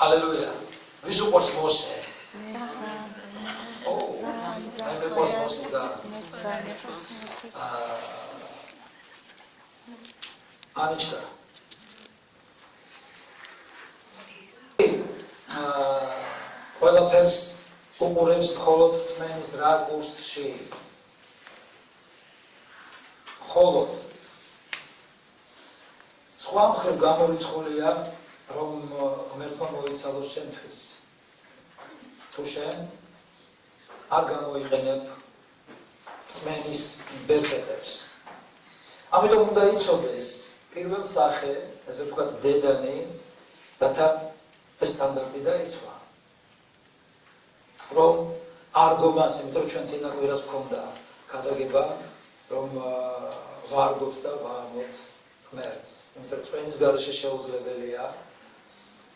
Hallelujah. Ვის უყვარს მოსე? მე მეყვარს მოსე ძალიან. ანიჩკა. ყველაფერს უყურებს მხოლოდ წმენის რაკურსში. მხოლოდ სხვა მხრივ გამორიცხულია, რომ ღმერთმა მოიცალოს შენთვის. თუ შენ არ გამოიყენებ წმენის ბერკეტებს. ამიტომ უნდა იცოდეს პირველ სახე, ესე ვთქვათ, დედანი, რათა ეს სტანდარტი დაიცვა. რომ არ გომას, იმიტომ ჩვენ წინა კვირას მქონდა გადაგება, რომ ვარგოთ და ვამოთ ღმერთს. იმიტომ წვენის გარეშე შეუძლებელია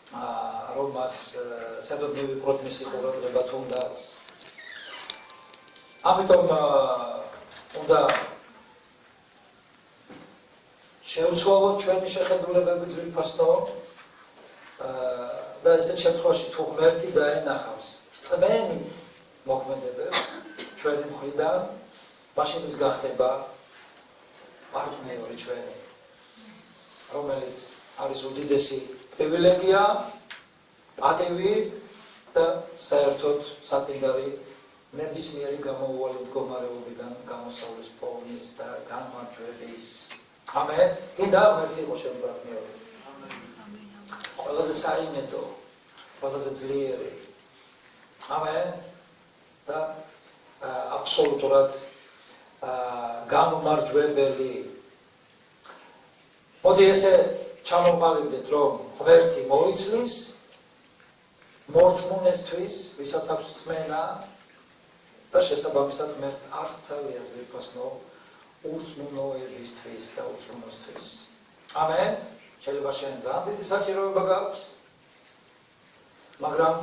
რომ მას სადღაც მივიყვოთ მისი ყურადღება თუნდაც. ამიტომ უნდა შევცვალოთ ჩვენი შეხედულებები ძვირფასო და ესეთ შემთხვევაში თუ ღმერთი დაენახავს რწმენით მოქმედებებს ჩვენი მხრიდან, მაშინ ის გახდება პარტნიორი ჩვენი, რომელიც არის უდიდესი პრივილეგია, პატივი და საერთოდ საწინდარი ნებისმიერი გამოუვალი მდგომარეობიდან გამოსავლის პოვნის და განმარჯვების. ამენ. კიდევ ერთი იყო შენ პარტნიორი. ყველაზე საიმედო, ყველაზე ძლიერი. ამენ. და აბსოლუტურად გამომარჯვებელი. მოდი ესე ჩამოვყალიბდეთ, რომ ღმერთი მოიცლის მორწმუნესთვის, ვისაც აქვს წმენა და შესაბამისად ღმერთს არ სცალია ძვირფასო ურწმუნოებისთვის და ურწმუნოსთვის. ამენ. შეიძლება შენ ძალიან დიდი საჭიროება გაქვს, მაგრამ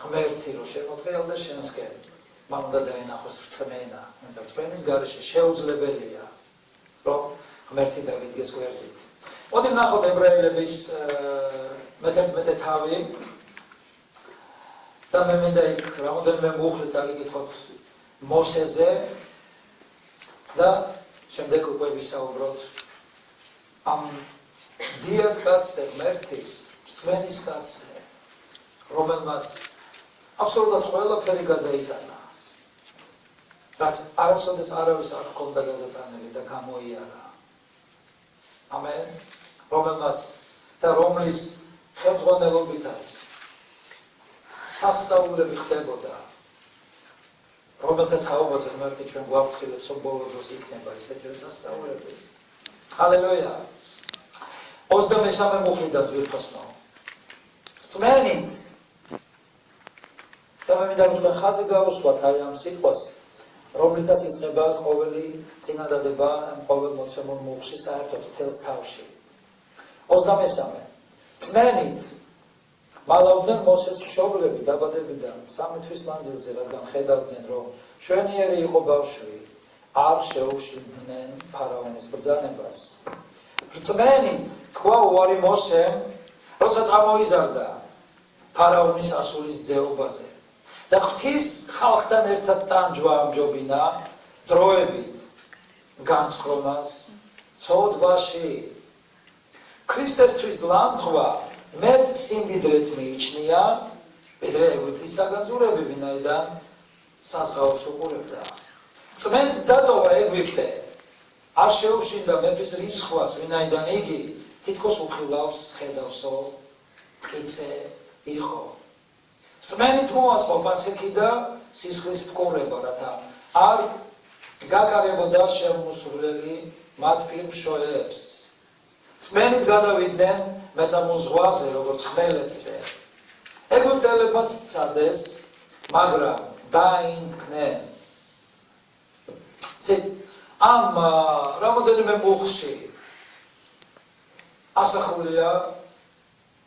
ღმერთი რომ შემოდგენილდეს შენსკენ, მან უნდა დაენახოს რწმენა, და რწმენის გარეშე შეუძლებელია, რომ ღმერთი დაგიდგეს გვერდით. მოდი ვნახოთ ებრაელების მე-11 თავი და მე მინდა იქ რამოდენიმე მუხლი წაგიკითხოთ მოსეზე და შემდეგ უკვე ვისაუბროთ ამ დიად კაცზე, ღმერთის, რწმენის კაცზე, რომელმაც აბსოლუტურად ყველაფერი გადაიტანა, რაც არასოდეს არავის არ ჰქონდა გადატანილი და გამოიარა. ამენ. რომელმაც და რომლის ხელმძღვანელობითაც სასწაულები ხდებოდა, რომელთა თაობაზე ღმერთი ჩვენ გვაფრთხილებს, რომ ბოლო დროს იქნება ისეთივე სასწაულები. ჰალელუია. 23 მუხლიდან ძვირფასო. რწმენით და მე მინდა რომ თქვენ ხაზი გაუსვათ აი ამ სიტყვას, რომლითაც იწყება ყოველი წინადადება ყოველ მოცემულ მუხლში საერთოდ მთელს თავში. 23. წმენით მალავდნენ მოსეს მშობლები დაბადებიდან 3 თვის მანძილზე, რადგან ხედავდნენ, რომ შვენიერი იყო ბავშვი, არ შეუშინდნენ ფარაონის ბრძანებას. რწმენით თქვა უარი მოსემ, როცა წამოიზარდა ფარაონის ასულის ძეობაზე და ღვთის ხალხთან ერთად ტანჯვა ამჯობინა დროებით განცხრომას ცოდვაში. ქრისტესთვის ლანძღვა მეტ სიმდიდრეთ მიიჩნია, ვიდრე ეგვიპტის საგანძურები, ვინაიდან საზღაურს უყურებდა. წმენით დატოვა ეგვიპტე, არ შეუშინდა მეფის რისხვას, ვინაიდან იგი თითქოს უხილავს ხედავსო მტკიცე იყო. წმენით მოაწყო პასექი და სისხლის მკურება, რათა არ გაკარებოდა შემოსვლელი მათ პირმშოებს. წმენით გადავიდნენ მეწამულ ზღვაზე, როგორც ხმელეთზე. ეგვიპტელებმაც სცადეს, მაგრამ დაინთქნენ. ამ რამოდენიმე მუხლში ასახულია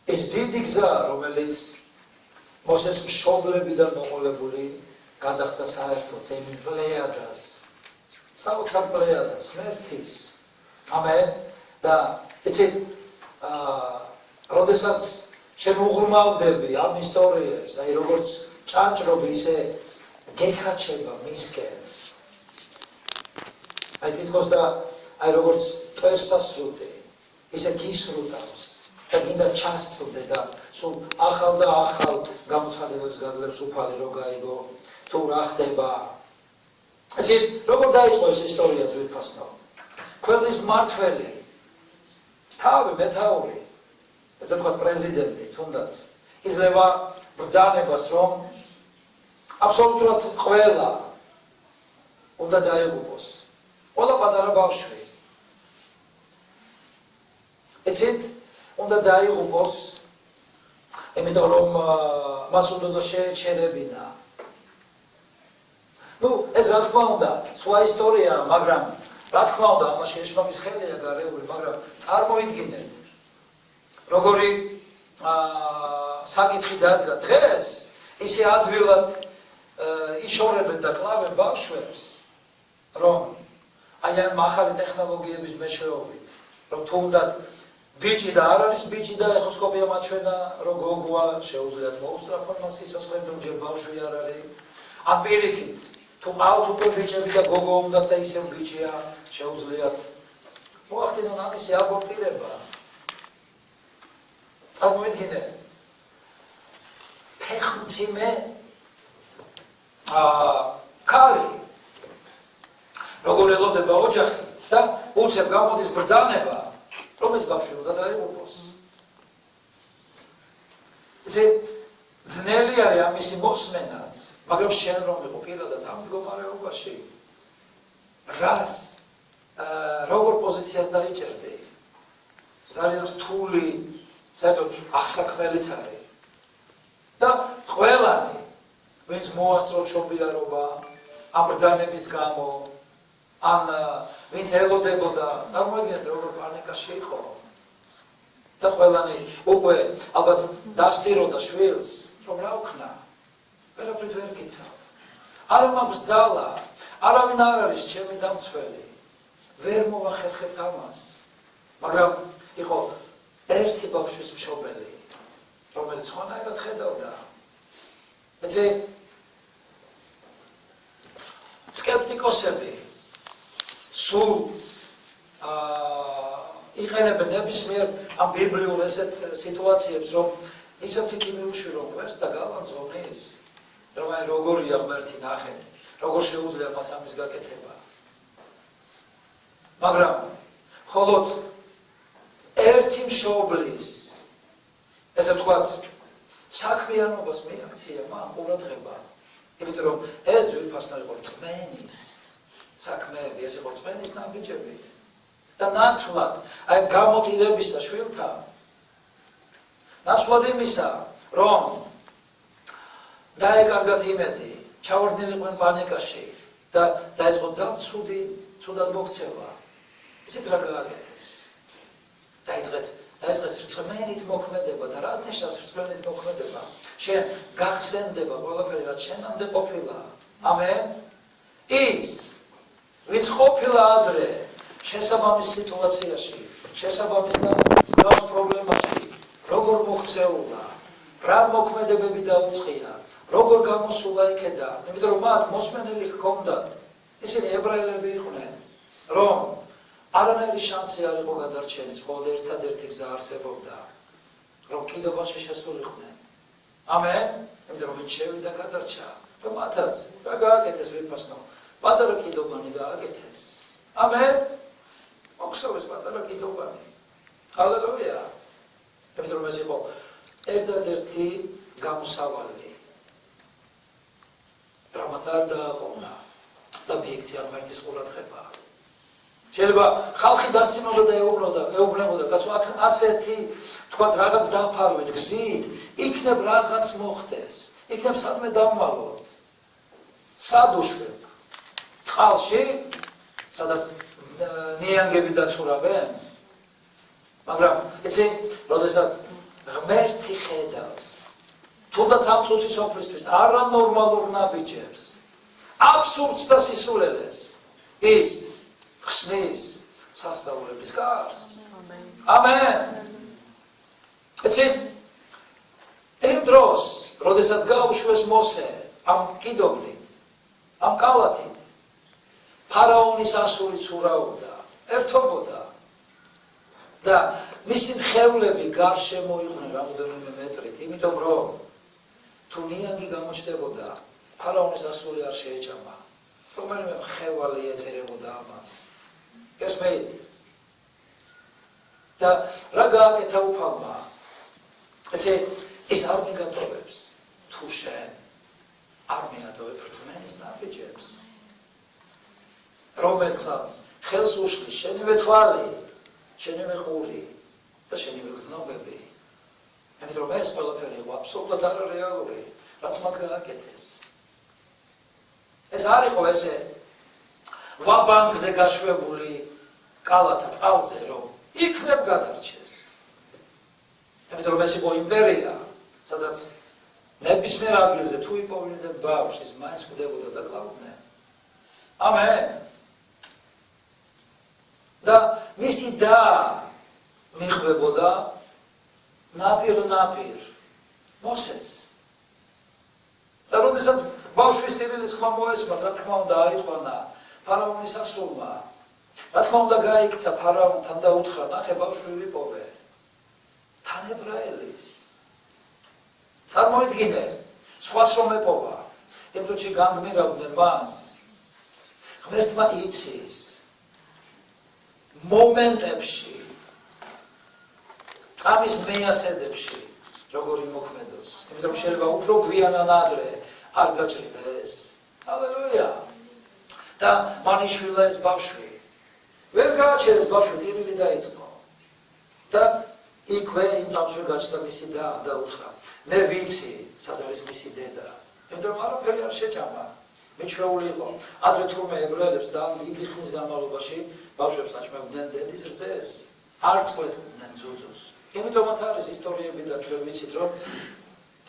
ეს დიდი გზა, რომელიც მოსეს მშობლებიდან მოყოლებული გადახდა საერთოდ იმ პლეიადას, საოცარ პლეიადას, ღმერთის. ამენ. და იცით, როდესაც შემოღრმავდები ამ ისტორიებს, აი როგორც ჭანჭრობი ისე გეკაჩება მისკენ. აი თითქოს და აი როგორც ტერსასრუტი, ისე გისრუტავს და გინდა ჩასწვდე და სულ ახალ და ახალ გამოცხადებებს გაძლევს უფალი რო გაიგო თუ რა ხდება. ესე როგორ დაიწყო ეს ისტორია ძვირფასნო? ქვეყნის მმართველი, თავი მეთაური, ესე ვთქვათ პრეზიდენტი თუნდაც იძლევა ბრძანებას, რომ აბსოლუტურად ყველა უნდა დაიღუპოს. ყველა პატარა ბავშვი. ეცით უნდა დაიღუპოს, იმიტომ რომ მას უნდა შეეჩერებინა. ეს რა თქმა უნდა, სხვა ისტორია, მაგრამ რა თქმა უნდა, ამაში ეშმაკის ხელია გარეული, მაგრამ წარმოიდგინეთ, როგორი საკითხი დადგა დღეს, ისე ადვილად იშორებენ და კლავენ ბავშვებს, რომ აი ამ ახალი ტექნოლოგიების მეშვეობით, რომ თუნდაც ბიჭი და არ არის ბიჭი და ეხოსკოპია მაჩვენა, რომ გოგოა, შეუძლიათ მოუსწრაფონ მას სიცოცხლე, რომ ჯერ ბავშვი არ არის. ამ პირიქით, თუ ყავთ უკვე ბიჭები და გოგო უნდათ და ისევ ბიჭია, შეუძლიათ მოახდინონ ამისი აბორტირება. წარმოიდგინე, ფეხმციმე ქალი, როგორ ელოდება ოჯახი და უცებ გამოდის ბრძანება, რომ ეს ბავშვი უნდა დაიღუპოს. ესე ძნელი არის ამისი მოსმენაც, მაგრამ შენ რომ იყო პირადად ამ მდგომარეობაში, რას, როგორ პოზიციას დაიჭერდი? ძალიან რთული, საერთოდ აღსაქმელიც არის. და ყველანი, ვინც მოასწრო მშობიარობა ამ ბრძანების გამო, ან ვინც ელოდებოდა, წარმოიდგინეთ როგორ პანიკაში იყო. და ყველანი უკვე ალბათ დასტიროდა შვილს, რომ რა უქნა, ვერაფრით ვერ გიცავ. არ მაქვს ძალა, არავინ არ არის ჩემი დამცველი, ვერ მოვახერხებთ ამას. მაგრამ იყო ერთი ბავშვის მშობელი, რომელიც ხონაერად ხედავდა. ესე სკეპტიკოსები სულ იყენებენ ნებისმიერ ამ ბიბლიურ ესეთ სიტუაციებს, რომ ისევ თითი მიუშვირო ყვერს და გავანძღონის, რომ აი როგორია ღმერთი ნახეთ, როგორ შეუძლია მას ამის გაკეთება. მაგრამ მხოლოდ ერთი მშობლის, ესე ვთქვათ, საქმიანობას მიაქცია მან ყურადღება, იმიტომ რომ ეს ძვირფასნა იყო რწმენის საქმეები, ეს იყო რწმენის ნაბიჯები. და ნაცვლად, აი გამოტირებისა შვილთან, ნაცვლად იმისა, რომ დაეკარგათ იმედი, ჩავარდნილიყვნენ პანიკაში და დაიწყო ძალიან ცუდად მოქცევა. ისეთ რა გააკეთეს? დაიწყეს რწმენით მოქმედება და რას ნიშნავს რწმენით მოქმედება? შენ გახსენდება ყველაფერი, რაც შენამდე ყოფილა. ამენ? ის, ვინც ყოფილა ადრე შესაბამის სიტუაციაში, შესაბამის პრობლემაში, როგორ მოქცეულა, რა მოქმედებები დაუწყია, როგორ გამოსულა იქედან, იმიტომ რომ მათ მოსმენელი ჰქონდათ, ისინი ებრაელები იყვნენ, რომ არანაირი შანსი არ იყო გადარჩენის, მხოლოდ ერთადერთი გზა არსებობდა, რომ კიდობაში შესულიყვნენ. ამენ? იმიტომ რომ ვინც შევიდა გადარჩა და მათაც რა გააკეთეს ვიფასნო, პატარა კიდობანი გააკეთეს. ამენ? მოხსოვეს პატარა კიდობანი. ჰალელუია. იმიტომ რომ ეს იყო ერთადერთი გამოსავალი, რამაც არ დააყოვნა და მიიქცია ღმერთის ყურადღება. შეიძლება ხალხი დასიმოდა და ეუბნებოდა, კაცო, აქ ასეთი, თქვათ, რაღაც დაფარვეთ, გზით, იქნებ რაღაც მოხდეს, იქნებ სადმე დავმალოთ. სად უშვებ? წყალში, სადაც ნიანგები დაცურავენ? მაგრამ იცი, როდესაც ღმერთი ხედავს, თუნდაც ამ წუთი სოფლისთვის არანორმალურ ნაბიჯებს, აბსურდს და სისულელეს, ის ხსნის სასწაულების კარს. ამენ. იცით, იმ დროს, როდესაც გაუშვეს მოსე ამ კიდობლით, ამ კალათით, ფარაონის ასული ცურავდა, ერთობოდა და მისი მხევლები გარშემო იყვნენ რამდენიმე მეტრით, იმიტომ რომ თუ ნიანგი გამოჩნდებოდა, ფარაონის ასული არ შეეჭამა, რომელიმე მხევალი ეწერებოდა ამას. გესმით? და რა გააკეთა უფალმა? ესე ის არ მიგატოვებს, თუ შენ არ მიატოვებ რწმენის ნაბიჯებს, რომელსაც ხელს უშლის შენივე თვალი, შენივე ყური და შენივე გრძნობები. ამიტომ რომ ეს ყველაფერი იყო აბსოლუტურად არარეალური, რაც მათ გააკეთეს. ეს არ იყო ესე ვაბანკზე გაშვებული კალათა წყალზე, რომ იქნებ გადარჩეს. ამიტომ რომ ეს იყო იმპერია, სადაც ნებისმიერ ადგილზე თუ იპოვლიდნენ ბავშვს, ის მაინც ხვდებოდა და კლავდნენ. ამენ. და მისი და მიხვდებოდა ნაპირ მოსეს. და როდესაც ბავშვის ტირილის ხმა მოესმა, რა თქმა უნდა აიყვანა ფარაონის ასულმა. რა თქმა უნდა გაიქცა ფარაონთან და უთხრა, ნახე ბავშვი ვიპოვე. თან ებრაელის. წარმოიდგინე, სხვას რომ ეპოვა, იმ დროში განგმირავდნენ მას. ღმერთმა იცის მომენტებში, წამის მეასედებში, როგორ იმოქმედოს. იმიტომ შეიძლება უფრო გვიან ან ადრე არ გაჭრიდა ეს. ჰალელუია. და მანიშვილა ეს ბავშვი. ვერ გააჩერეს ბავშვი, ტირილი დაიწყო. და იქვე იმ წამში გაჩნდა მისი და უთხრა, მე ვიცი, სად არის მისი დედა. იმიტომ არაფერი არ შეჭამა. მიჩვეული იყო. ადრე თურმე ებრაელებს და დიდი ხნის განმავლობაში ბავშვებს აჩმევდნენ დედის რძეს. არ წყვეტდნენ ძუძუს. იმიტომაც არის ისტორიები და ჩვენ ვიცით, რომ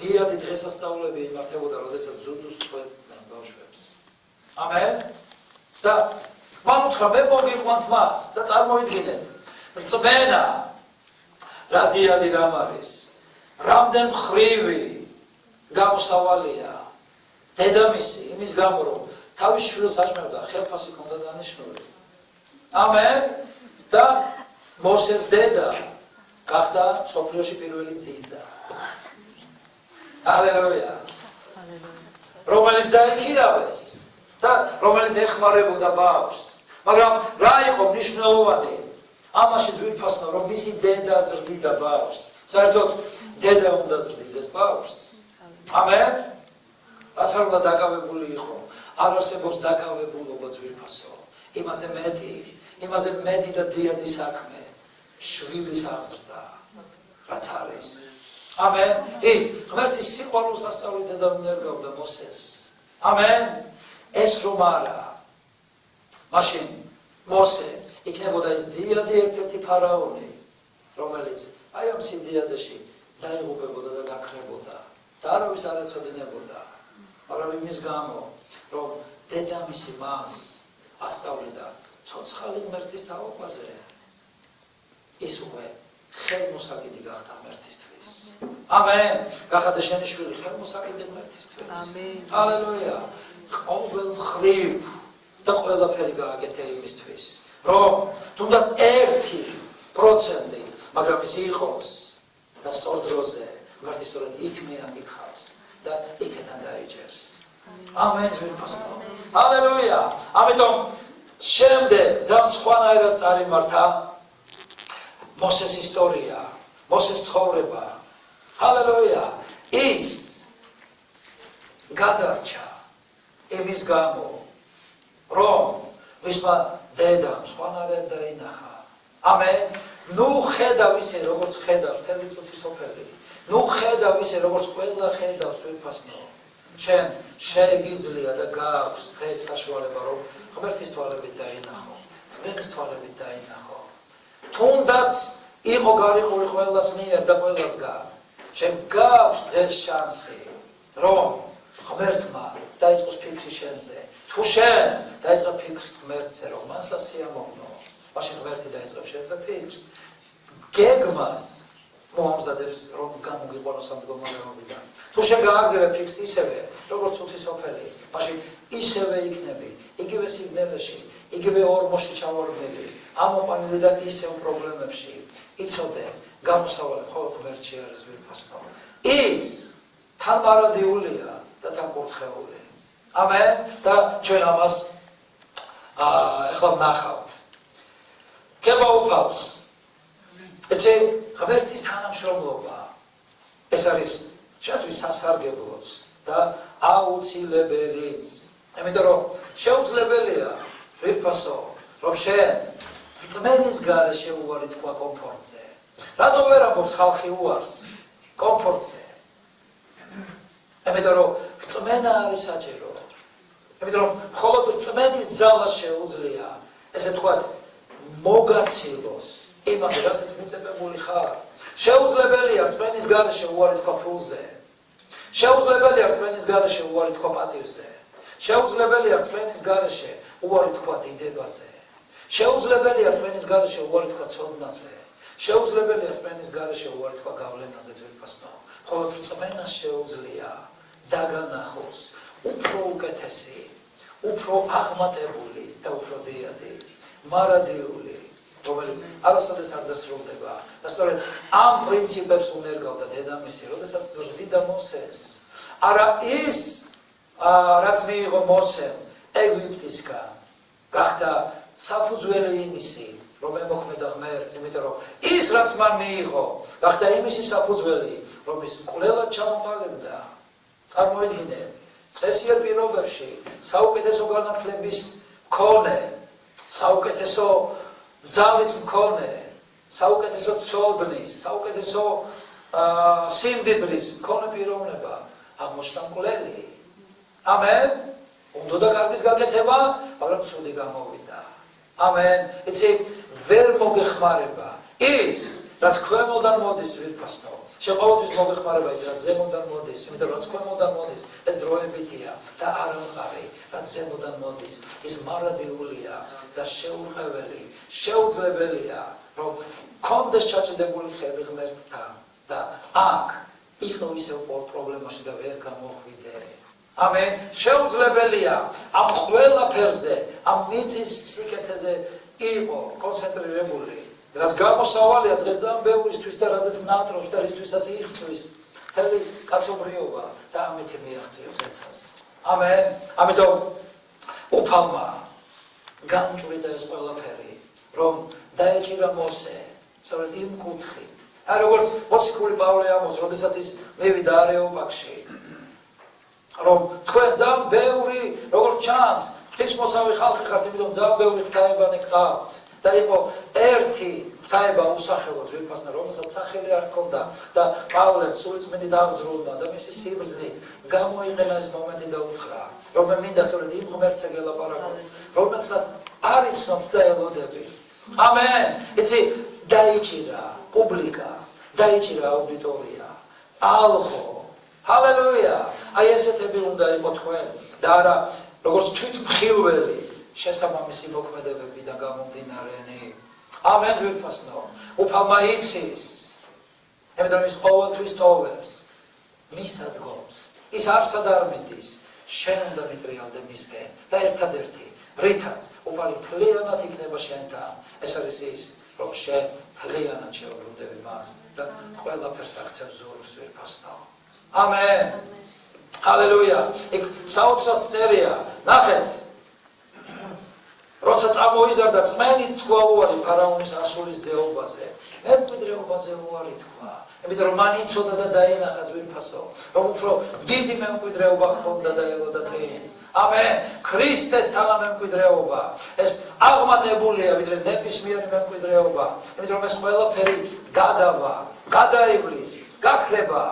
დიადი დღესასწაულები იმართებოდა, როდესაც ძუძუს წყვეტდნენ ბავშვებს. ამენ. და მან უთხრა, მე მოგიყვანთ მას და წარმოიდგინეთ, რწმენა რა დიადი რამ არის, რამდენ მხრივი გამოსავალია დედამისი იმის გამო, რომ თავის შვილს აჭმევდა, ხელფასი ჰქონდა დანიშნული. ამენ. და მოსეს დედა გახდა მსოფლიოში პირველი ძიძა. ჰალელუია. რომელიც დაიქირავეს და რომელიც ეხმარებოდა ბავშვს. მაგრამ რა იყო მნიშვნელოვანი? ამაში ძვირფასნა, რომ მისი დედა ზრდიდა ბავშვს. საერთოდ დედა უნდა ზრდიდეს ბავშვს. ამენ. რაც არ უნდა დაკავებული იყო, არ არსებობს დაკავებულობა ძვირფასო. იმაზე მეტი და დიადი საქმე შვილის აღზრდა, რაც არის. ამენ. ის ღმერთის სიყვარულს ასწავლიდა და უნერგავდა მოსეს. ამენ. ეს რომ არა, მაშინ მოსე იქნებოდა ის დიადი ერთ-ერთი ფარაონი, რომელიც აი ამ სიდიადეში დაიღუპებოდა და გაქრებოდა და არავის არ ეცოდინებოდა. მაგრამ იმის გამო, რომ დედამისი მას ასწავლიდა ცოცხალი ღმერთის თაობაზე, ის უკვე ხელმოსაკიდი გახდა ღმერთისთვის. ამენ. გახადა შენი შვილი ხელმოსაკიდი ღმერთისთვის. ამენ. ჰალელუია. ყოველ მხრივ და ყველაფერი გააკეთე იმისთვის, რომ თუნდაც 1%, მაგრამ ის იყოს და სწორ დროზე ღმერთი სწორედ იქ მიაკითხავს და იქიდან დაიჯერს. ამენ. ძვირფასო. ჰალელუია. ამიტომ შემდეგ ძალიან სხვანაირად წარიმართა მოსეს ისტორია, მოსეს ცხოვრება. ჰალელუია. ის გადარჩა იმის გამო, რომ მისმა დედამ სხვანაირად დაინახა. ამენ. ნუ ხედავ ისე, როგორც ხედავს მთელი წუთი სოფელი. ნუ ხედავ ისე, როგორც ყველა ხედავს ძვირფასო. შენ შეგვიძლია და გააქვს დღეს საშუალება, რომ ღმერთის თვალებით დაინახო, წმენის თვალებით დაინახო. თუნდაც იყო გარიყული ყველას მიერ და ყველასგან, შენ გააქვს დღეს შანსი, რომ ღმერთმა დაიწყოს ფიქრი შენზე. თუ შენ დაიწყებ ფიქრს ღმერთზე, რომ მასა სიამოვნო, მაშინ ღმერთი დაიწყებს შენზე ფიქრს. გეგმას მოამზადებს რომ გამოგიყვანოს ამ მდგომარეობიდან. თუ შენ გააგზავნე ფიქსი ისევე, როგორც უთი სოფელი, მაშინ ისევე იქნები, იგივე სიგნალში, იგივე ორმოში ჩავარდნილი, ამოყვანილი და ისევ პრობლემებში. იცოდე, გამოსავალი მხოლოდ ღმერთში არის ვირფასნო. ის თან მარადიულია და თან კურთხეული. ამენ და ჩვენ ამას ეხლა ვნახავთ. ქება უფალს. ეცე ღმერთის თანამშრომლობა. ეს არის შენთვის სასარგებლოც და აუცილებელიც. იმიტომ რომ შეუძლებელია ვირფასო, რომ შენ რწმენის გარეშე უარი თქვა კომფორტზე. რატო ვერ ამბობს ხალხი უარს კომფორტზე? იმიტომ რომ რწმენა არის საჭირო. იმიტომ რომ მხოლოდ რწმენის ძალა შეუძლია ესე თქვათ მოგაცილოს იმაზე, რასაც მიწებებული ხარ. შეუძლებელია რწმენის გარეშე უარი თქვა ფულზე. შეუძლებელია რწმენის გარეშე უარი თქვა პატივზე. შეუძლებელია რწმენის გარეშე უარი თქვა დიდებაზე. შეუძლებელია რწმენის გარეშე უარი თქვა ცოდნაზე. შეუძლებელია რწმენის გარეშე უარი თქვა გავლენაზე ვირფასნო. მხოლოდ რწმენა შეუძლია დაგანახოს უფრო უკეთესი, უფრო აღმატებული და უფრო დიადი, მარადიული, რომელიც არასოდეს არ დასრულდება. და სწორედ ამ პრინციპებს უნერგავდა დედამისი, როდესაც ზრდიდა მოსეს. არა ის, რაც მიიღო მოსემ ეგვიპტისგან, გახდა საფუძველი იმისი, რომ ემოქმედა ღმერთს, იმიტომ რომ ის, რაც მან მიიღო, გახდა იმისი საფუძველი, რომ ის კვლელად ჩამოყალიბდა. წარმოიდგინე, წესიერ პირობებში საუკეთესო განათლების მქონე, საუკეთესო ძალის მქონე, საუკეთესო ცოდნის, საუკეთესო სიმდიდრის მქონე პიროვნება აღმოჩნდა მკვლელი. ამენ. უნდა კარგის გაკეთება, მაგრამ ცუდი გამოვიდა. ამენ. იცი, ვერ მოგეხმარება ის, რაც ქვემოდან მოდის ვირფასნო. შენ ყოველთვის მოგეხმარება ის, რაც ზემოდან მოდის, იმიტომ რაც ქვემოდან მოდის, ეს დროებითია და არამყარი, რაც ზემოდან მოდის, ის მარადიულია და შეურყეველი, შეუძლებელია, რომ კონდეს ჩაჭედებული ხელი ღმერთთან და აქ იყო ისევ პრობლემაში და ვერ გამოხვიდე. ამენ. შეუძლებელია ამ ყველაფერზე, ამ მიწის სიკეთეზე იყო კონცენტრირებული, რაც გამოსავალია დღეს ძალიან ბევრისთვის და რაზეც ნატრობს და რისთვისაც იღწვის მთელი კაცობრიობა და ამით მიაღწევს ეცას. ამენ. ამიტომ უფალმა გამჭვრიდა ეს ყველაფერი, რომ დაეჭირა მოსე, სწორედ იმ კუთხით. აი როგორც მოციქული პავლე ამბობს, როდესაც ის მივიდა არეოპაგში, რომ თქვენ ძალიან ბევრი, როგორც ჩანს, ღვთისმოსავი ხალხი ხართ, იმიტომ ძალიან ბევრი ღვთაებანი გყავთ. და იყო ერთი ღვთაება უსახელოდ ვირფასნა, რომელსაც სახელი არ ჰქონდა და პავლემ სულიწმინდი დაღწრულმა და მისი სიბრძნით გამოიყენა ეს მომენტი და უთხრა, რომ მე მინდა სწორედ იმ ღმერთზე გელაპარაკოთ, რომელსაც არ იცნობთ და ელოდებით. ამენ. იცი, დაიჭირა პუბლიკა, დაიჭირა აუდიტორია, ალხო. ჰალელუია. აი ესეთები უნდა იყო თქვენ და არა როგორც თვითმხილველი შესაბამისი მოქმედებებიდან გამომდინარენი. ამენ ვირფასნო. უფალმა იცის, იმიტომ ის ყოველთვის ტოვებს მის ადგომს. ის არსად არ მიდის, შენ უნდა მიტრიალდე მისკენ და ერთადერთი, რითაც უფალი მთლიანად იქნება შენთან, ეს არის ის, რომ შენ მთლიანად შეუბრუნდები მას და ყველაფერს აქცევს ზურგს ვირფასნო. ამენ. ჰალელუია. იქ საოცრად წერია, ნახეთ, როცა წამოიზარდა წმენით თქვა უარი ფარაონის ასულის ძეობაზე, მემკვიდრეობაზე უარი თქვა. იმიტომ რომ მან იცოდა და დაინახა ვირფასო, რომ უფრო დიდი მემკვიდრეობა ჰქონდა და ელოდა წინ. ამენ. ქრისტეს თანამემკვიდრეობა, ეს აღმატებულია ვიდრე ნებისმიერი მემკვიდრეობა, იმიტომ რომ ეს ყველაფერი გადავა, გადაივლის, გაქრება.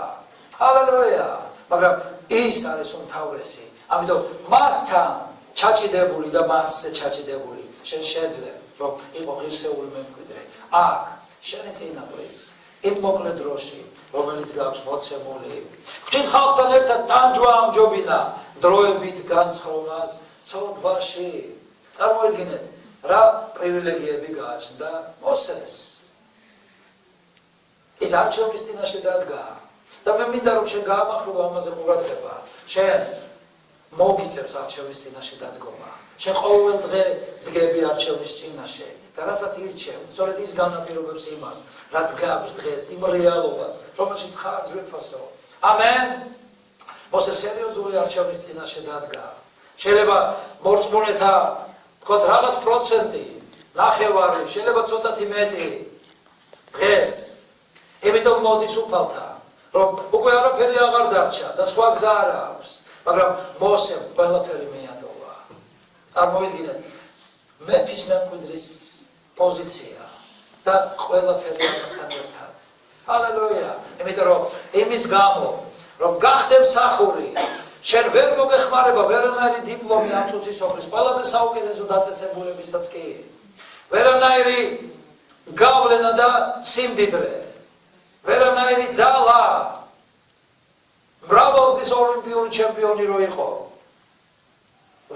ჰალელუია. მაგრამ ის არის უმთავრესი. ამიტომ მასთან ჩაჭიდებული და მასზე ჩაჭიდებული შენ შეძლებ, რომ იყო ღირსეული მემკვიდრე. აქ შენი წინაპრის იმ მოკლე დროში, რომელიც გაქვს მოცემული, ღვთის ხალხთან ერთად ტანჯვა ამჯობინა დროებით განცხრომას ცოდვაში. წარმოიდგინეთ, რა პრივილეგიები გააჩნდა მოსეს. ის ის არჩევნის წინაშე დადგა და მე მინდა რომ შენ გაამახვილო ამაზე ყურადღება შენ მოგიწევს არჩევნის წინაშე დადგომა შენ ყოველ დღე დგები არჩევნის წინაშე და რასაც ირჩევ სწორედ ის განაპირობებს იმას რაც გაქვს დღეს იმ რეალობას რომელშიც ხარ ძვირფასო ამენ მოსე სერიოზული არჩევნის წინაშე დადგა შეიძლება მორწმუნეთა თქვათ რაღაც პროცენტი ნახევარი შეიძლება ცოტათი მეტი დღეს იმიტომ მოდის უფალთან რომ უკვე არაფერი აღარ დარჩა და სხვა გზა არ აქვს მაგრამ მოსემ ყველაფერი მიატოვა წარმოიდგინეთ მეფის მემკვიდრის პოზიცია და ყველაფერი ამასთან ერთად ჰალელუია იმიტომ რომ იმის გამო რომ გახდე მსახური შენ ვერ მოგეხმარება ვერანაირი დიპლომი ამ წუთის სოფლის ყველაზე საუკეთესო დაწესებულებისაც კი ვერანაირი გავლენა და სიმდიდრე ვერანაირი ძალა მრავალგზის ოლიმპიური ჩემპიონი რო იყო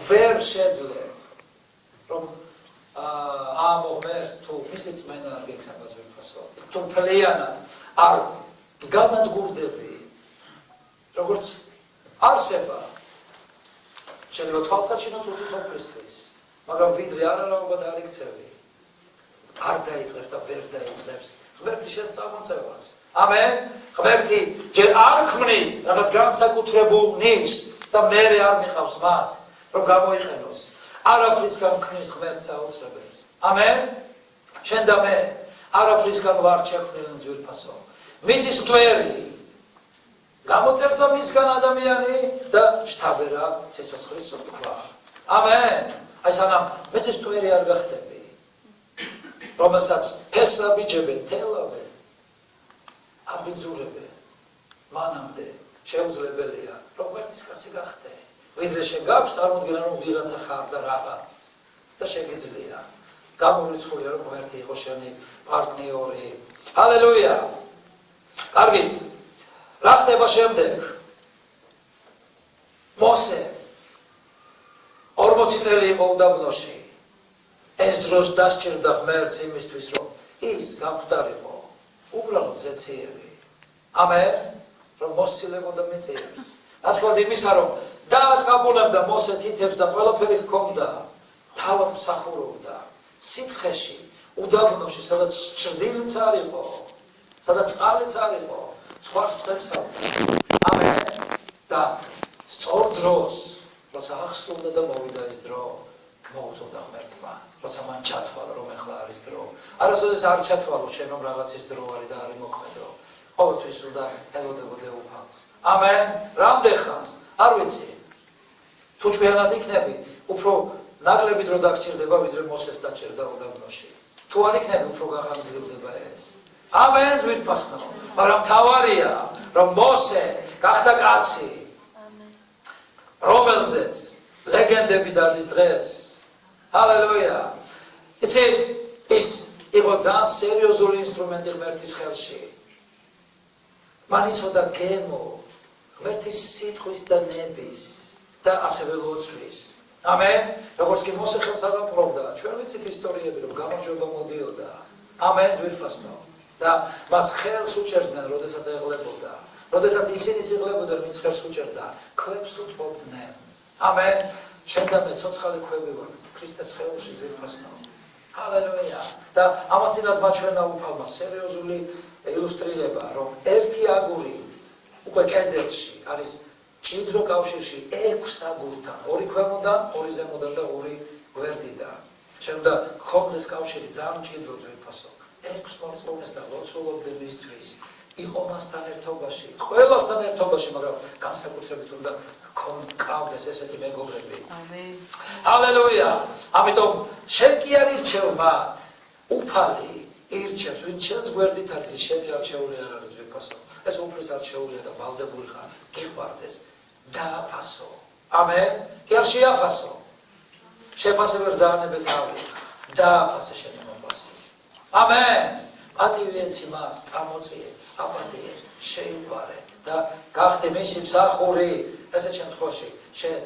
ვერ შეძლებ რომ ამ ღმერთს თუ მისი წმენა არ გექნება ძვირფასო თუ მთლიანად არ გამადგურდები როგორც არსება შეიძლება თვალსაჩინო წუთის სოფლისთვის მაგრამ ვიდრე არარავად არ იქცევი არ დაიწყებს და ვერ დაიწყებს ღმერთი შენს წამოწევას ამენ ღმერთი ჯერ არ ქმნის რაღაც განსაკუთრებულ ნიშს და მერე არ მიყავს მას რომ გამოიყენოს არაფრისგან ქმნის ღმერთს აუცილებლებს ამენ შენ და მე არაფრისგან ვარ შექმნილი ძვირფასო მიწის მტვერი გამოწერცა მისგან ადამიანი და შთაბერა სიცოცხლის სოფქვა ამენ აი სანამ მიწის მტვერი არ გახდები რომელსაც ექსაბიჯებენ თელავენ აბიძურებენ მანამდე შეუძლებელია რომ ღმერთის კაცი გახდე ვიდრე შენ გაქვს წარმოდგენა რომ ვიღაცა ხარ და რაღაც და შეგიძლია გამორიცხულია რომ ღმერთი იყო შენი პარტნიორი ჰალელუია კარგით რა ხდება შემდეგ მოსე 40 წელი იყო უდაბნოში ეს დროს დასჭირდა ღმერთს იმისთვის რომ ის გამختارიყო უბრალოდ ზეციერი ამენ რომ მოსცილებოდა მიწებს ასვად იმისა რომ დააწყაბულებდა მოსე თითებს და ყველაფერი ჰქონდა თავად მსახურობდა სიცხეში უდაბნოში სადაც ჭრდილიც არ იყო სადაც წყალიც არ იყო სხვას წებსავდა ამენ და სწორ დროს როცა ახსოვდა და მოვიდა ის დრო მოუწოდა ღმერთმა როცა მან ჩათვალა რომ ეხლა არის დრო არასოდეს არ ჩათვალო შენ რომ რაღაცის დრო არის და არის მოქმედო ყოველთვის უნდა ელოდებოდე უფალს ამენ რამდენ ხანს არ ვიცი თუ ჩვენად იქნები უფრო ნაკლები დრო დაგჭირდება ვიდრე მოსეს დაჭერდა უდაბნოში თუ არ იქნები უფრო გახანძლებდება ეს ამენ ძვირფასო მაგრამ თავარია რომ მოსე გახდა კაცი რომელზეც ლეგენდები დადის დღეს ჰალელუია იცი ის იყო ძალიან სერიოზული ინსტრუმენტი ღმერთის ხელში მან იცოდა გემო ღმერთის სიტყვის და ნების და ასევე ლოცვის ამენ როგორც კი მოსე ხელს აღაპყრობდა ჩვენ ვიცით ისტორიები რომ გამარჯვება მოდიოდა ამენ ძვირფასო და მას ხელს უჭერდნენ როდესაც ეღლებოდა როდესაც ისინი სიღლებოდნენ ვინც ხელს უჭერდა ქვებს უწყობდნენ ამენ შენ და მე ცოცხალი ქვები ვართ ქრისტეს ხელში ძვირფასო ჰალელუია და ამასინად მაჩვენა უფალმა სერიოზული ილუსტრირება რომ ერთი აგური უკვე კედელში არის ჭიდრო კავშირში 6 აგურთან ორი ქვემოდან ორი ზემოდან და ორი გვერდიდან შენ და ქონდეს კავშირი ძალიან ჭიდრო ძვირფასო 6 მორწმუნეს და ლოცულობდნენ მისთვის იყო მასთან ერთობაში ყველასთან ერთობაში მაგრამ განსაკუთრებით უნდა გქონდეს ესეთი მეგობრები ამენ ჰალელუია ამიტომ შენ კი არ ირჩევ მათ უფალი ირჩევს ვინც შენს გვერდით არის შენი არჩეული არ არის ძვირფასო ეს უფლის არჩეულია და ვალდებული ხარ გიყვარდეს დააფასო ამენ კი არ შეაფასო შეფასებებს დაანებე თავი დააფასე შენი მომпаსი ამენ პატივი ეცი მას წამოწიე აპატიე შეიყვარე და გახდე მისი მსახური ესე შემთხვევაში შენ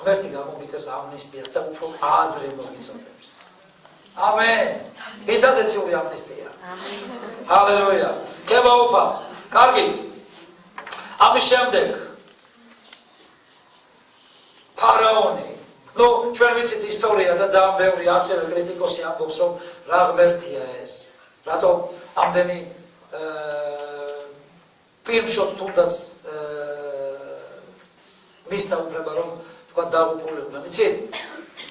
ღმერთი გამოგიწევს ამნისტიას და უფრო ადრე მოგიწოდებს ამენ კიდაც ეციური ამნისტია. ჰალელუია. ქება უფალს. კარგით. ამის შემდეგ ფარაონი. ნუ ჩვენ ვიცით ისტორია და ძალიან ბევრი ასევე კრიტიკოსი ამბობს რომ რა ღმერთია ეს. რატომ ამდენი პირშოთ თუნდაც მისაუბრება რომ თქვა დაღუპულებდნენ. იცით?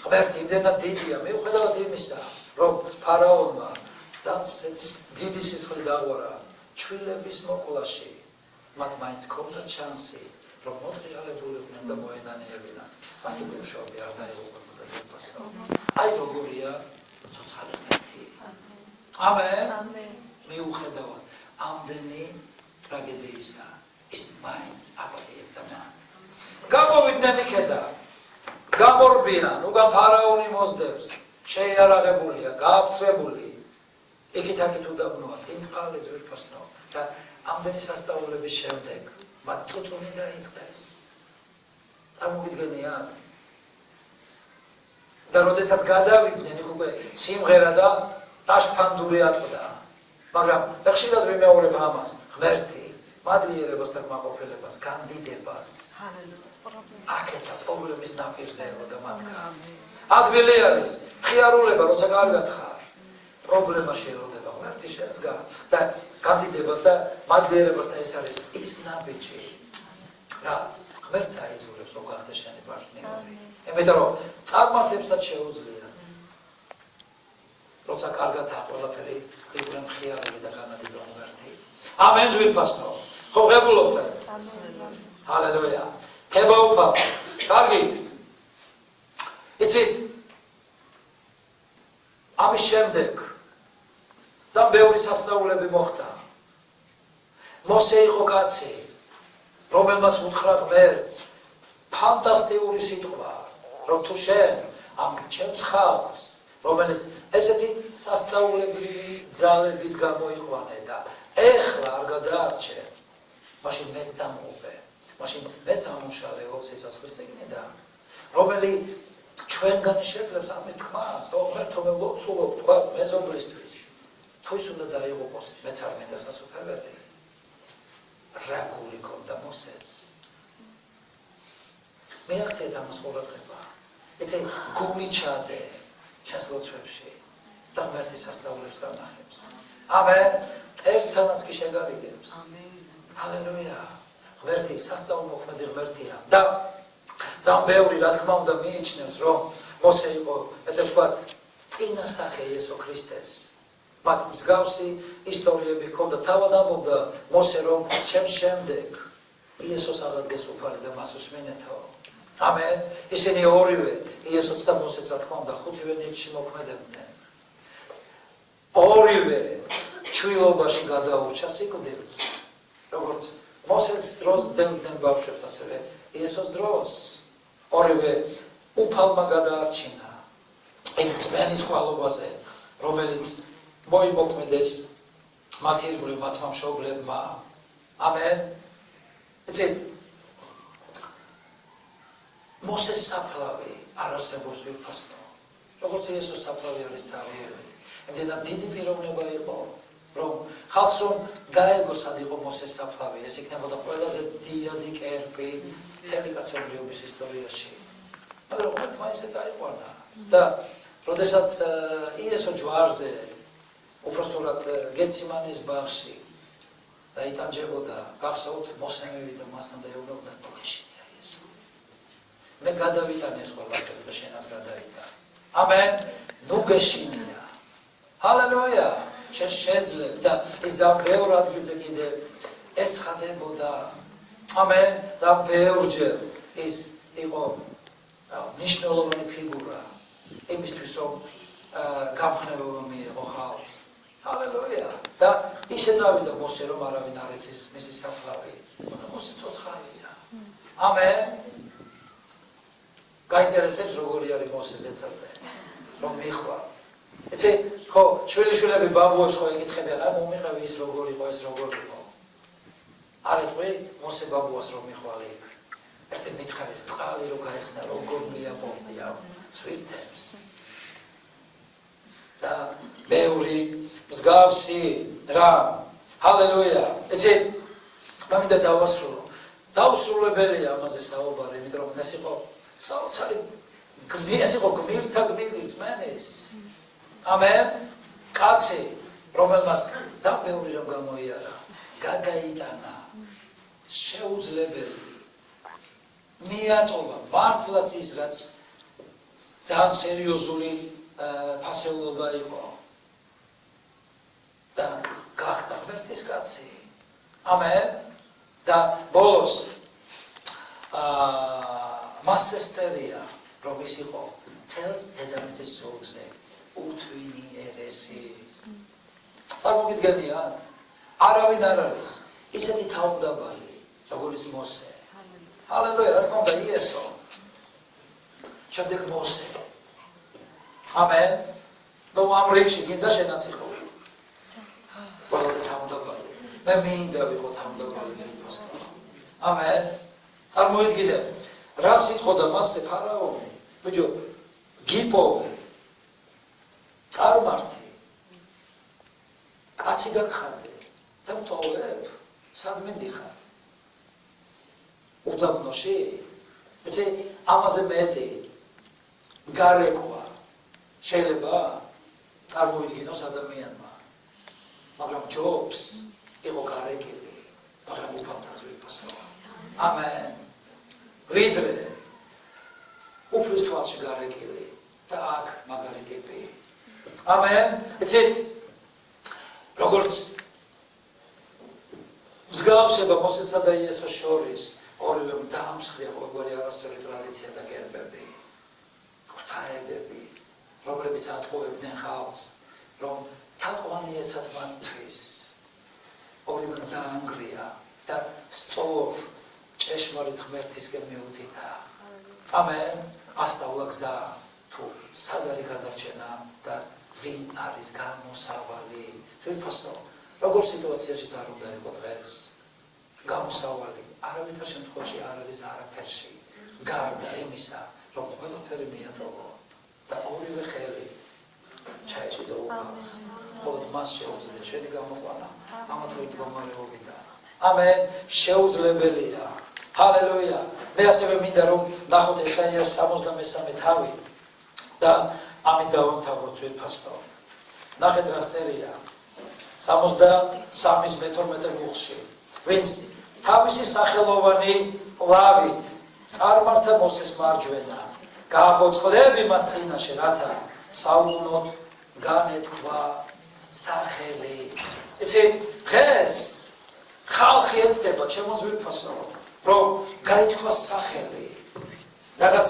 ღმერთი იმდენად დიდია, მიუხედავად იმისა, რომ ფარაონმა ძალიან დიდი სიცხლე დაღვარა ჩვილების მოკლაში, მათ მაინც ჰქონდათ შანსი, რომ მოტრიალებულიყვნენ და მოედანეებინან. მათი ბავშვები არ დაიღუპებოდა ძვირფასი. აი როგორია ცოცხალი ღმერთი. ამენ. მიუხედავად ამდენი ტრაგედიისა, ის მაინც აბადეებდა მან. გამოვიდნენ იქედა. გამორბიან, უგან ფარაონი მოსდევს, შეიარაღებულია, გააფთრებული. იქით-აქით უდაბნოა, წინ წყალი ძვირფასნო და ამდენი სასწაულების შემდეგ მათ წუწუნი დაიწყეს. წარმოგიდგენიათ? და როდესაც გადავიდნენ, იქ უკვე სიმღერა და ტაშფანდური ატყდა. მაგრამ ხშირად ვიმეორებ ამას, ღმერთი, მადლიერებას და კმაყოფილებას, გამდიდებას. აქეთა პრობლემის ნაპირზე და მათგან. ადვილი არის, ხიარულება, როცა კარგად ხარ, პრობლემა შეელოდება ღმერთი შეძგა და გამდიდებას და მადლიერებას და ეს არის ის ნაბიჯი, რაც ღმერთს აიძულებს რომ გახდეს შენი პარტნიორი. იმიტომ რომ წარმართებსაც შეუძლია. როცა კარგად ხარ, ყველაფერი იქნება მხიარული და განადიდო ღმერთი. ამენ ძვირფასნო. ხო ღებულობთ? ჰალელუია. ქება უფალს. კარგით. იცით? ამის შემდეგ ძალიან ბევრი სასწაულები მოხდა. მოსე იყო კაცი, რომელმაც უთხრა ღმერთს ფანტასტიკური სიტყვა, რომ თუ შენ ამ ჩემს ხალხს, რომელიც ესეთი სასწაულებრივი ძალებით გამოიყვანე და ეხლა არ გადაარჩე, მაშინ მეც დამოუყე, მაშინ მეც ამუშავეო სიცოცხლის წიგნიდან, რომელი ჩვენგან შეძლებს ამის თქმას, ღმერთო მე ვცულობ თქვა მეზობლისთვის, თუ ის უნდა დაიღუპოს, მეც არ მინდა სასუფეველი. რა გული ქონდა მოსეს. მე აღწევ ამას ყურადღება. იცი გული ჩადე შენს ლოცვებში და ღმერთის სასწაულებს განახებს. ამენ. ერთთანაც კი შეგარიგებს. ჰალელუია. ღმერთი სასწაულმოქმედი ღმერთია და ძალიან ბევრი რა თქმა უნდა მიიჩნევს რომ მოსე იყო ესე ვთქვათ წინასახე იესო ქრისტეს. მათ მსგავსი ისტორიები ჰქონდა. თავად ამბობდა მოსე რომ ჩემს შემდეგ იესოს აღადგეს უფალი და მას უსმინეთო. ამენ. ისინი ორივე იესოც და მოსეც რა თქმა უნდა ხუთივე ნიჭში მოქმედებდნენ. ორივე ჩვილობაში გადაურჩა სიკვდილს. როგორც მოსეს დროს დევდნენ ბავშვებს, ასევე იესოს დროს ორივე უფალმა გადაარჩინა იმ წმენის ყვალობაზე, რომელიც მოიმოქმედეს მათი ირგვლივ მათმა მშობლებმა. ამენ. იცით, მოსეს საფლავი არ არსებობს ვირფასნო, როგორც იესოს საფლავი არის ცარიელი. იმდენად დიდი პიროვნება იყო, რომ ხალხს რომ გაეგო სად იყო მოსეს საფლავი, ეს იქნებოდა ყველაზე დიდი კერპი მთელი კაცობრიობის ისტორიაში. მაგრამ ღმერთმა ისე წაიყვანა და როდესაც იესო ჯვარზე უпросторად გეციმანის ბაღში დაიტანჯებოდა, გახსოვთ მოსე მივიდა მასთან და ეუბნებოდა გეშინია იესო. მე გადავიტანე ეს ყველაფერი და შენაც გადაიტან. ამენ. ნუ გეშინია. ჰალელუია. შენ შეძლებ და ის ძალიან ბევრ ადგილზე კიდე ეცხადებოდა. ამენ. ძალიან ბევრჯერ ის იყო მნიშვნელოვანი ფიგურა იმისთვის რომ გამხნევება მიეღო ხალხს. ჰალელუია. და ისე წავიდა მოსე რომ არავინ არ იცის მისი საფლავი. მოსე ცოცხალია. ამენ. გაინტერესებს როგორი არის მოსე ზეცაზე რომ მიხვა. იცი ხო შვილიშვილები ბაბუებს ხო ეკითხებიან რა მომიღავი ის როგორი იყო ეს როგორი იყო. არ ეთქვი მოსე ბაბუას რომ მიხვალე. ერთი მითხარეს წყალი რო გაიხსნა როგორ მიაპოვდია ცვირთებს. და ბევრი მსგავსი რამ. ჰალელუია. იცით, მინდა დაუსრულებელია ამაზე საუბარი, იმიტომ რომ ეს იყო საოცარი ეს იყო გმირთა გმირი ძმენის. ამენ. კაცი, რომელმაც ძალიან ბევრი რამ გამოიარა, გადაიტანა, შეუძლებელი, მიატოვა მართლაც ის, რაც ძალიან სერიოზული ფასეულობა იყო და გახდა ღმერთის კაცი. ამენ. და ბოლოს მას ეს წერია, რომ ის იყო თელს დედამიწის ზურგზე უთვინი ერესი. წარმოგიდგენიათ, არავინ არ არის ისეთი თავმდაბალი, როგორც მოსე. ჰალელუია, რა თქმა უნდა, იესო. შემდეგ მოსე. ამენ. და ამ რიგში გინდა შენაც იყო. ყველაზე თავმდაბალი. მე მინდა ვიყო თავმდაბალი ძვირფასთან. ამენ. წარმოიდგინე, რა სიტყოდა მასე ფარაონი, ბიჭო, გიპოვე, წარმართი, კაცი გაგხადე, და მთოვებ, სად მიდიხარ? უდაბნოში? ეცე, ამაზე მეტი, გარეკვა, შეიძლება წარმოიდგინოს ადამიანმა, მაგრამ ჯობს, იყო გარეკილი, მაგრამ უფალთა ძვირფასობა. ამენ. ვიდრე უფლის თვალში გარეკილი და აქ მაგალითები. ამენ. იცით, როგორც მსგავსება მოსესა და იესოს შორის ორივემ დაამსხვრია ყოველგვარი არასწორი ტრადიცია და გერბები, ღვთაებები, რომლებიც ატყუებდნენ ხალხს, რომ თაყვანი ეცათ მათთვის. ორივემ დაანგრია და სწორ ჭეშმარიტ ღმერთისკენ მიუთითა. ამენ. ასწავლა გზა, თუ სად არის გადარჩენა და ვინ არის გამოსავალი. თვითფასო, როგორ სიტუაციაშიც არ უნდა იყო დღეს. გამოსავალი არავითარ შემთხვევაში არ არის არაფერში. გარდა იმისა, რომ ყველაფერი მიატოვო და ორივე ხელით ჩაეჭიდო უფალს. მხოლოდ მას შეუძლია შენი გამოყვანა ამა თუ იმ მდგომარეობიდან. ამენ. შეუძლებელია. ჰალელუია. მე ასევე მინდა რომ ნახოთ ესაიას 63 თავი და ამით დავამთავროთ თვითფასო. ნახეთ რა წერია 63:12 გულში. ვინც თავისი სახელოვანი ყვავით წარმართა მოსეს მარჯვენა, გააბოწყლები მათ წინაშე, რათა საუკუნოდ განეთქვა სახელი. იცი, დღეს ხალხი ეცდება, ჩემო ძვირფასო, რომ გაითქვას სახელი. რაღაც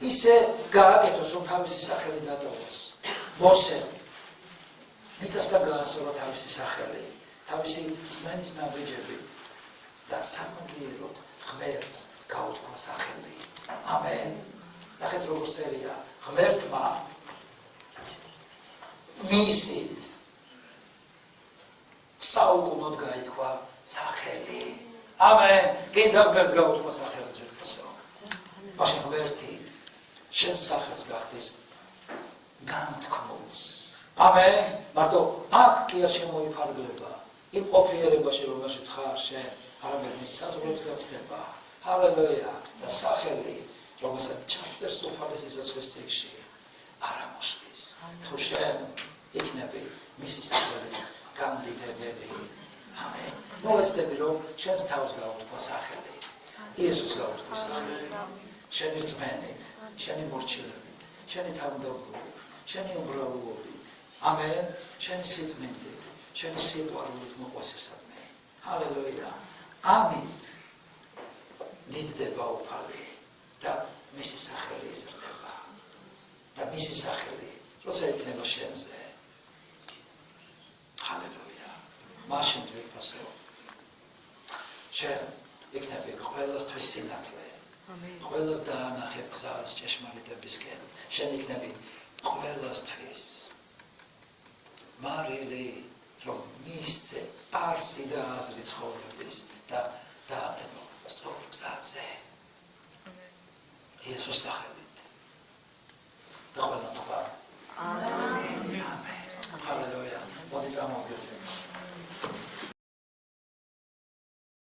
ისე გააკეთოს, რომ თავისი სახელი დატოვოს. მოსე მიწასთან გაასწორა თავისი სახელი, თავისი წმენის ნაბიჯებით და სამაგიეროდ ღმერთს გაუთქვა სახელი. ამენ. ნახეთ როგორ წერია, ღმერთმა მისით საუკუნოდ გაითქვა სახელი. ამენ. გინდა ღმერთს გაუთქვა სახელი ძვირფასო. მაშინ ღმერთი შენს სახელს გახდეს განთქმულს. ამენ. მარტო აქ კი არ შემოიფარგლება იმ ყოფიერებაში, რომელშიც ხარ შენ, არამედ მის საზღვრებს გაცდება. ჰალელუია. და სახელი, რომელსაც ჩასწერს უფალის სიცოცხლის წიგნში, არ ამოშლის. თუ შენ იქნები მისი სახელის გამდიდებელი. ამენ. მოვეცდები, რომ შენს თავს გაუთქვა სახელი. იესოს გაუთქვა სახელი. შენი რწმენით, შენი მორჩილებით, შენი თავმდაბლობით, შენი უბრალოობით. ამენ. შენი სიწმინდით, შენი სიყვარულით მოყვასისადმი. ჰალელუია. ამით დიდდება უფალი და მისი სახელი იზრდება. და მისი სახელი როცა იქნება შენზე. ჰალელუია. მაშინ ძვირფასო, შენ იქნები ყველასთვის სინათლე. ყველას დაანახებ გზას ჭეშმარიტებისკენ. შენ იქნები ყველასთვის მარილი, რომ მისცე არსი და აზრი ცხოვრების და დააყენო სწორ გზაზე. იესოს სახელით. და ყველა თქვა ამენ. ჰალელუია. მოდი წამოვიდეთ.